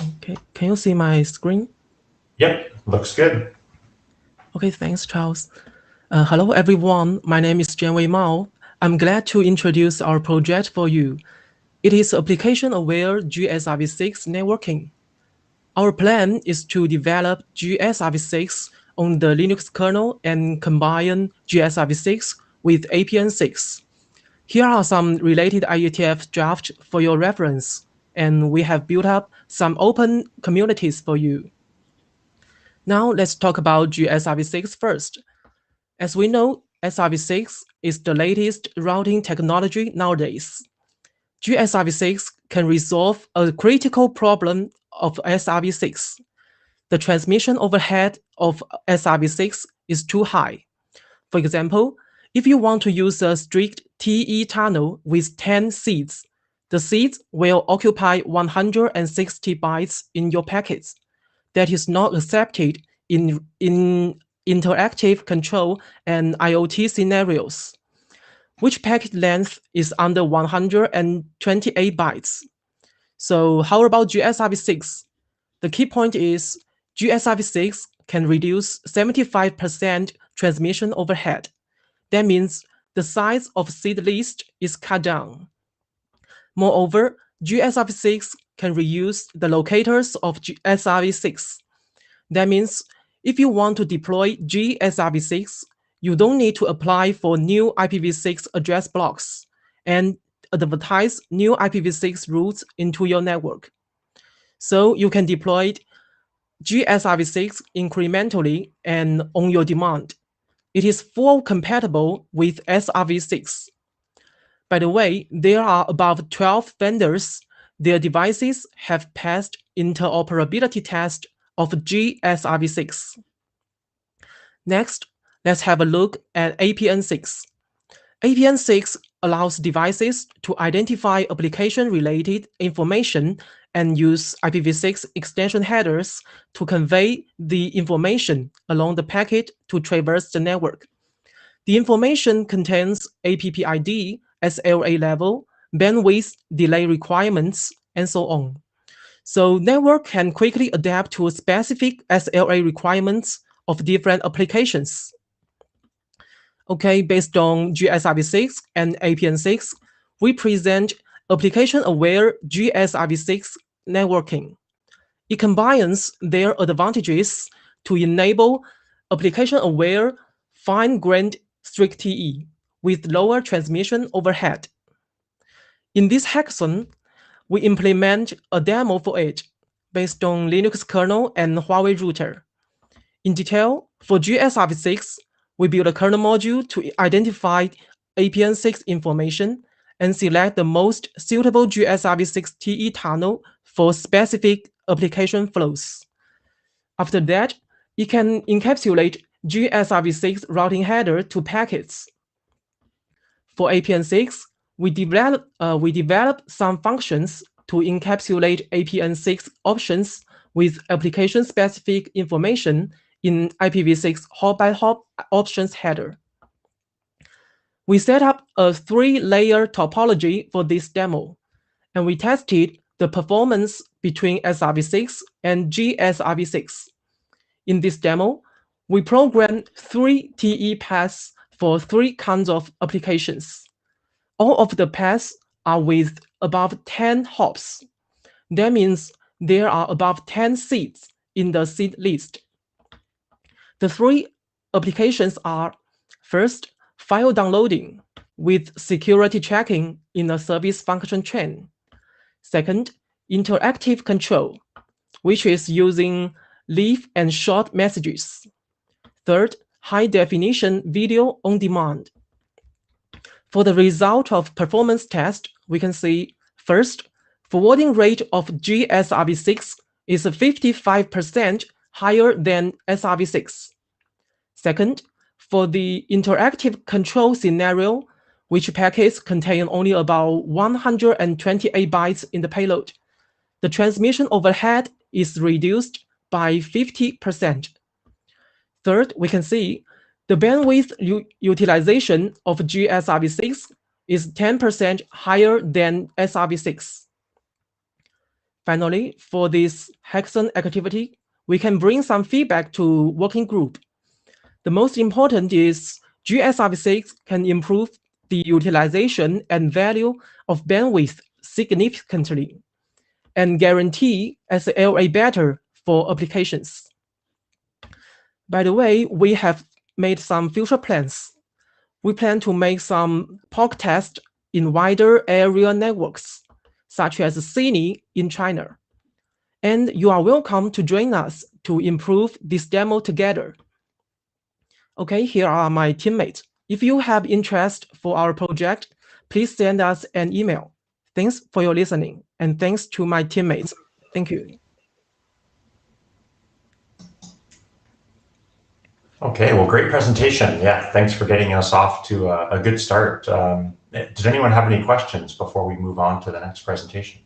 Okay, can you see my screen? Yep, looks good. Okay, thanks, Charles. Hello, everyone. My name is Jianwei. I'm glad to introduce our project for you. It is application-aware G-SRv6 networking. Our plan is to develop G-SRv6 on the Linux kernel and combine G-SRv6 with APN6. Here are some related IETF drafts for your reference, and we have built up some open communities for you. Now let's talk about G-SRv6 first. As we know, SRv6 is the latest routing technology nowadays. G-SRv6 can resolve a critical problem of SRv6. The transmission overhead of SRv6 is too high. For example, if you want to use a strict TE tunnel with 10 seeds, the seeds will occupy 160 bytes in your packets. That is not accepted in interactive control and IoT scenarios, which packet length is under 128 bytes. So how about G-SRv6? The key point is G-SRv6 can reduce 75% transmission overhead. That means the size of seed list is cut down. Moreover, G-SRv6 can reuse the locators of SRv6. That means if you want to deploy G-SRv6, you don't need to apply for new IPv6 address blocks and advertise new IPv6 routes into your network. So you can deploy G-SRv6 incrementally and on your demand. It is full compatible with SRv6. By the way, there are about 12 vendors. Their devices have passed interoperability test of G-SRv6. Next, let's have a look at APN6. APN6 allows devices to identify application-related information and use IPv6 extension headers to convey the information along the packet to traverse the network. The information contains APP-ID, SLA level, bandwidth, delay requirements, and so on. So network can quickly adapt to specific SLA requirements of different applications. Okay, based on G-SRv6 and APN6, we present application-aware G-SRv6 networking. It combines their advantages to enable application-aware fine-grained strict TE with lower transmission overhead. In this hackathon, we implement a demo for it based on Linux kernel and Huawei router. In detail, for G-SRv6, we build a kernel module to identify APN6 information and select the most suitable G-SRv6 TE tunnel for specific application flows. After that, it can encapsulate G-SRv6 routing header to packets. For APN6, we develop some functions to encapsulate APN6 options with application-specific information in IPv6 hop-by-hop options header. We set up a 3-layer topology for this demo, and we tested the performance between SRv6 and G-SRv6. In this demo, we programmed 3 TE paths for 3 kinds of applications. All of the paths are with above 10 hops. That means there are above 10 seeds in the seed list. The 3 applications are, first, file downloading with security checking in a service function chain. Second, interactive control, which is using leaf and short messages. Third, high-definition video on demand. For the result of performance test, we can see, first, forwarding rate of G-SRv6 is 55% higher than SRv6. Second, for the interactive control scenario, which packets contain only about 128 bytes in the payload, the transmission overhead is reduced by 50%. Third, we can see the bandwidth utilization of G-SRv6 is 10% higher than SRv6. Finally, for this hackathon activity, we can bring some feedback to working group. The most important is G-SRv6 can improve the utilization and value of bandwidth significantly and guarantee SLA better for applications. By the way, we have made some future plans. We plan to make some POC tests in wider area networks, such as CINI in China. And you are welcome to join us to improve this demo together. Okay, here are my teammates. If you have interest for our project, please send us an email. Thanks for your listening, and thanks to my teammates. Thank you. Okay, well, great presentation. Yeah, thanks for getting us off to a good start. Does anyone have any questions before we move on to the next presentation?